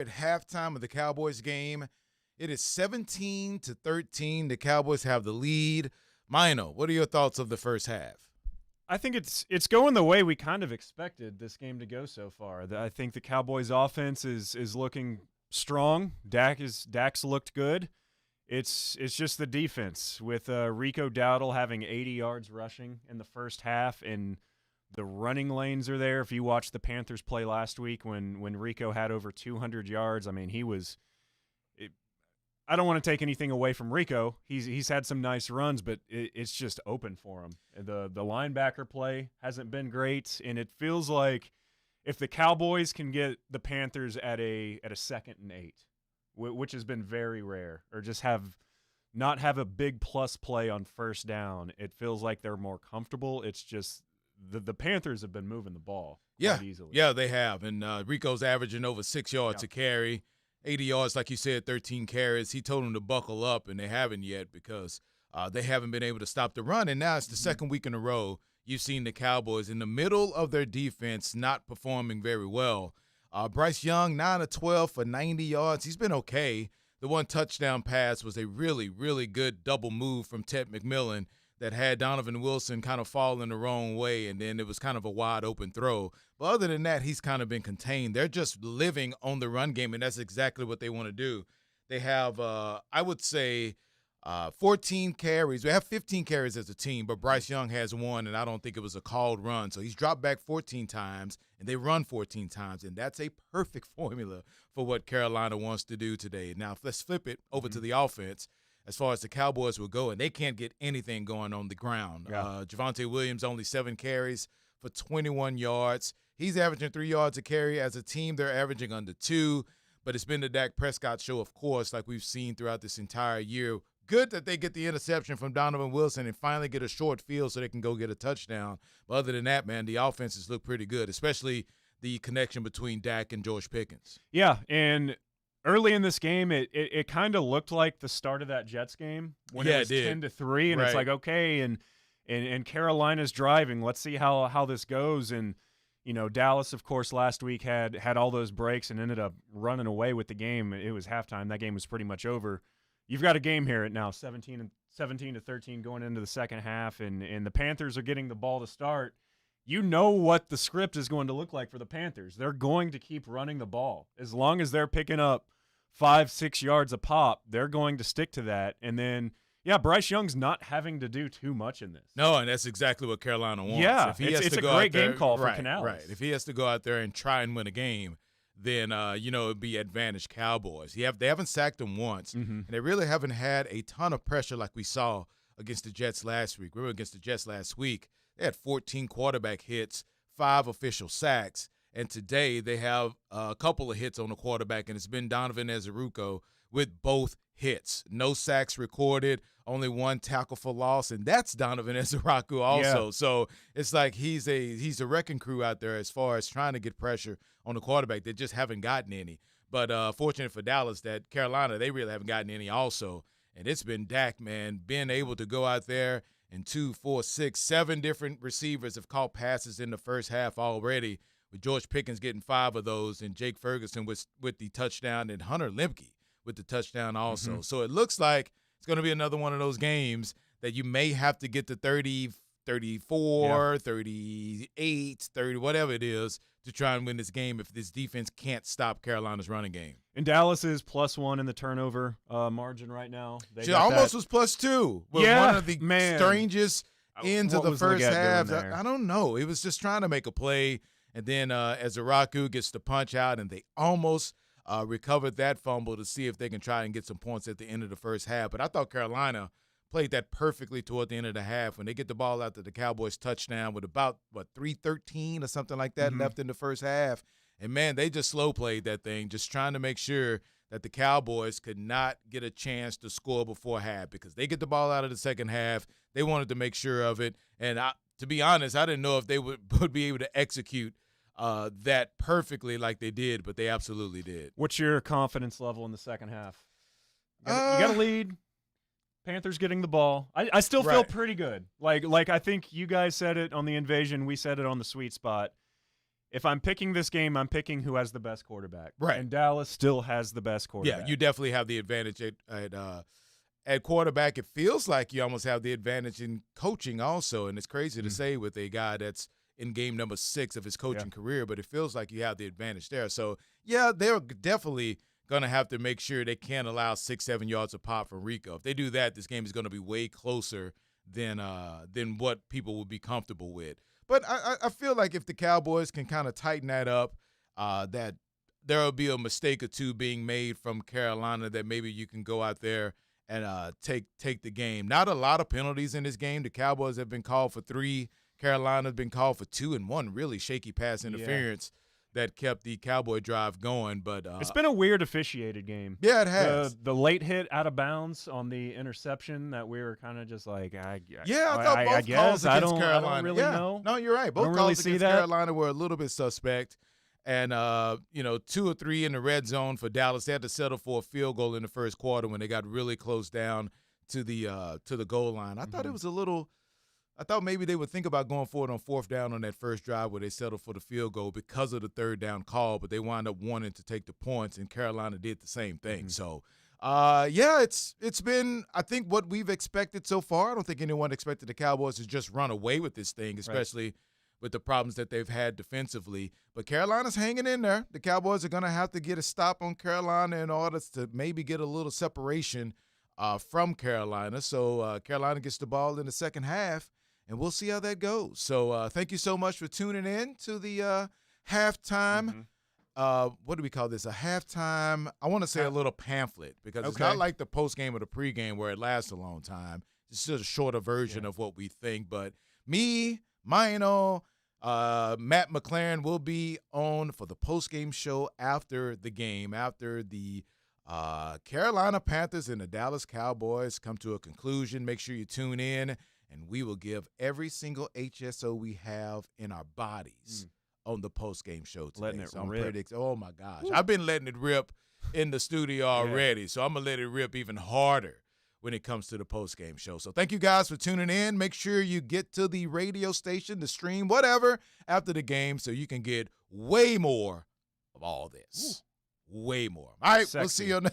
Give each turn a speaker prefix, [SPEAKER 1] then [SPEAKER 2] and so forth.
[SPEAKER 1] At halftime of the Cowboys game, it is 17-13. The Cowboys have the lead. Mino, what are your thoughts of the first half?
[SPEAKER 2] I think it's going the way we kind of expected this game to go so far. I think the Cowboys' offense is looking strong. Dak's looked good. It's just the defense with Rico Dowdle having 80 yards rushing in the first half, and the running lanes are there. If you watched the Panthers play last week when Rico had over 200 yards, I mean, he was I don't want to take anything away from Rico. He's had some nice runs, but it's just open for him. The linebacker play hasn't been great, and it feels like if the Cowboys can get the Panthers at a 2nd and 8, which has been very rare, or just not have a big plus play on first down, it feels like they're more comfortable. It's just the Panthers have been moving the ball quite easily.
[SPEAKER 1] Yeah, they have. And Rico's averaging over 6 yards a carry. 80 yards, like you said, 13 carries. He told them to buckle up, and they haven't yet because they haven't been able to stop the run. And now it's the second week in a row you've seen the Cowboys in the middle of their defense not performing very well. Bryce Young, 9 of 12 for 90 yards. He's been okay. The one touchdown pass was a really, really good double move from Ted McMillan that had Donovan Wilson kind of falling the wrong way, and then it was kind of a wide open throw. But other than that, he's kind of been contained. They're just living on the run game, and that's exactly what they want to do. They have, I would say, 14 carries. We have 15 carries as a team, but Bryce Young has one, and I don't think it was a called run. So he's dropped back 14 times, and they run 14 times, and that's a perfect formula for what Carolina wants to do today. Now, let's flip it over to the offense. As far as the Cowboys will go, and they can't get anything going on the ground.
[SPEAKER 2] Yeah.
[SPEAKER 1] Javonte Williams, only 7 carries for 21 yards. He's averaging 3 yards a carry. As a team, they're averaging under 2. But it's been the Dak Prescott show, of course, like we've seen throughout this entire year. Good that they get the interception from Donovan Wilson and finally get a short field so they can go get a touchdown. But other than that, man, the offenses look pretty good, especially the connection between Dak and George Pickens.
[SPEAKER 2] Yeah, and early in this game, it kind of looked like the start of that Jets game when it was 10-3, and it's like, okay, and Carolina's driving. Let's see how this goes. And Dallas, of course, last week had all those breaks and ended up running away with the game. It was halftime. That game was pretty much over. You've got a game here at now 17-13 going into the second half, and the Panthers are getting the ball to start. You know what the script is going to look like for the Panthers. They're going to keep running the ball. As long as they're picking up 5-6 yards a pop, they're going to stick to that. And then, Bryce Young's not having to do too much in this.
[SPEAKER 1] No, and that's exactly what Carolina wants.
[SPEAKER 2] Yeah, it's a great game call for Canales.
[SPEAKER 1] Right. If he has to go out there and try and win a game, then, it'd be advantage Cowboys. They haven't sacked him once, and they really haven't had a ton of pressure like we saw against the Jets last week. We were against the Jets last week. They had 14 quarterback hits, 5 official sacks, and today they have a couple of hits on the quarterback, and it's been Donovan Ezeuruko with both hits. No sacks recorded, only 1 tackle for loss, and that's Donovan Ezeuruko also. Yeah. So it's like he's a wrecking crew out there as far as trying to get pressure on the quarterback. They just haven't gotten any. But fortunate for Dallas that Carolina, they really haven't gotten any also. And it's been Dak, man, being able to go out there and 2, 4, 6, 7 different receivers have caught passes in the first half already, with George Pickens getting 5 of those and Jake Ferguson with the touchdown and Hunter Lemke with the touchdown also. So it looks like it's going to be another one of those games that you may have to get to 30, 34, 38, 30, whatever it is, to try and win this game if this defense can't stop Carolina's running game.
[SPEAKER 2] And Dallas is +1 in the turnover margin right now.
[SPEAKER 1] She almost was +2. One of the strangest ends of the first half. I don't know. It was just trying to make a play, and then Ezeuruko gets the punch out, and they almost recovered that fumble to see if they can try and get some points at the end of the first half. But I thought Carolina played that perfectly toward the end of the half when they get the ball out to the Cowboys touchdown with about, 3:13 or something like that left in the first half. And, man, they just slow played that thing, just trying to make sure that the Cowboys could not get a chance to score before half because they get the ball out of the second half. They wanted to make sure of it. And, to be honest, I didn't know if they would be able to execute that perfectly like they did, but they absolutely did.
[SPEAKER 2] What's your confidence level in the second half? You got a lead. Panthers getting the ball. I still feel pretty good. Like I think you guys said it on the invasion. We said it on the sweet spot. if I'm picking this game, I'm picking who has the best quarterback.
[SPEAKER 1] Right.
[SPEAKER 2] And Dallas still has the best quarterback.
[SPEAKER 1] Yeah, you definitely have the advantage at quarterback. It feels like you almost have the advantage in coaching also, and it's crazy to say with a guy that's in game number 6 of his coaching career, but it feels like you have the advantage there. So, yeah, they're definitely going to have to make sure they can't allow 6-7 yards a pop from Rico. If they do that, this game is going to be way closer than what people will be comfortable with. But I feel like if the Cowboys can kind of tighten that up, that there will be a mistake or two being made from Carolina that maybe you can go out there and take the game. Not a lot of penalties in this game. The Cowboys have been called for 3. Carolina's been called for 2 and 1 really shaky pass interference that kept the Cowboy drive going. But
[SPEAKER 2] it's been a weird officiated game.
[SPEAKER 1] Yeah, it has.
[SPEAKER 2] The late hit out of bounds on the interception that we were kind of just like, I
[SPEAKER 1] thought both calls against Carolina.
[SPEAKER 2] I don't really know.
[SPEAKER 1] No, you're right. Both calls
[SPEAKER 2] really
[SPEAKER 1] against Carolina were a little bit suspect. And, 2 or 3 in the red zone for Dallas. They had to settle for a field goal in the first quarter when they got really close down to the goal line. I thought it was a little – I thought maybe they would think about going forward on 4th down on that first drive where they settled for the field goal because of the 3rd down call, but they wound up wanting to take the points, and Carolina did the same thing. So, it's been, I think, what we've expected so far. I don't think anyone expected the Cowboys to just run away with this thing, especially with the problems that they've had defensively. But Carolina's hanging in there. The Cowboys are going to have to get a stop on Carolina in order to maybe get a little separation from Carolina. So Carolina gets the ball in the second half, and we'll see how that goes. So thank you so much for tuning in to the halftime. What do we call this? A halftime, I want to say a little pamphlet, because it's not like the postgame or the pregame where it lasts a long time. It's just a shorter version of what we think. But me, Mino, Matt McLaren will be on for the postgame show after the game, after the Carolina Panthers and the Dallas Cowboys come to a conclusion. Make sure you tune in, and we will give every single HSO we have in our bodies on the post-game show today.
[SPEAKER 2] Letting it rip.
[SPEAKER 1] Oh, my gosh. I've been letting it rip in the studio already, so I'm going to let it rip even harder when it comes to the post-game show. So thank you guys for tuning in. Make sure you get to the radio station, the stream, whatever, after the game so you can get way more of all this. Way more. All right, we'll see you on